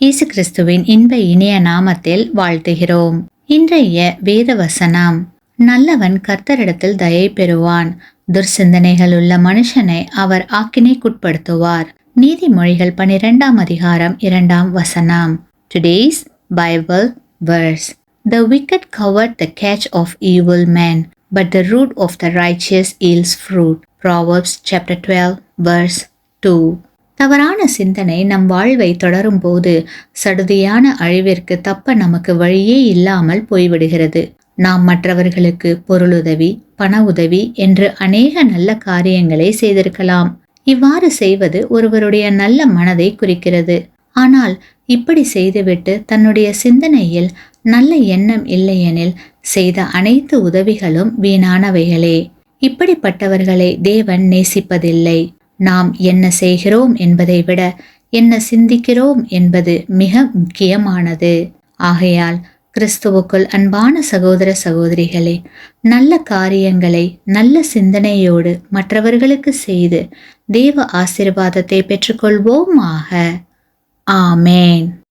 இயேசு கிறிஸ்துவின் இன்ப இனிய நாமத்தில் வாழ்த்துகிறோம். இன்றைய வேத வசனம், நல்லவன் கர்த்தரிடத்தில் தயை பெறுவான், துர்சிந்தனைகள் உள்ள மனுஷனை அவர் ஆக்கினைக்குட்படுத்துவார். நீதிமொழிகள் 12ஆம் அதிகாரம் 2ஆம் வசனம். Today's Bible verse. The wicked covet the catch of evil men, but the root of the righteous yields fruit. Proverbs chapter 12 verse 2. தவறான சிந்தனை நம் வாழ்வை தொடரும் போது சடுதியான அழிவிற்கு தப்ப நமக்கு வழியே இல்லாமல் போய்விடுகிறது. நாம் மற்றவர்களுக்கு பொருளுதவி, பண உதவி என்று அநேக நல்ல காரியங்களை செய்திருக்கலாம். இவ்வாறு செய்வது ஒருவருடைய நல்ல மனதை குறிக்கிறது. ஆனால் இப்படி செய்துவிட்டு தன்னுடைய சிந்தனையில் நல்ல எண்ணம் இல்லையெனில் செய்த அனைத்து உதவிகளும் வீணானவைகளே. இப்படிப்பட்டவர்களை தேவன் நேசிப்பதில்லை. நாம் என்ன செய்கிறோம் என்பதை விட என்ன சிந்திக்கிறோம் என்பது மிக முக்கியமானது. ஆகையால் கிறிஸ்துவுக்குள் அன்பான சகோதர சகோதரிகளே, நல்ல காரியங்களை நல்ல சிந்தனையோடு மற்றவர்களுக்கு செய்து தேவ ஆசீர்வாதத்தை பெற்றுக்கொள்வோமாக. ஆமேன்.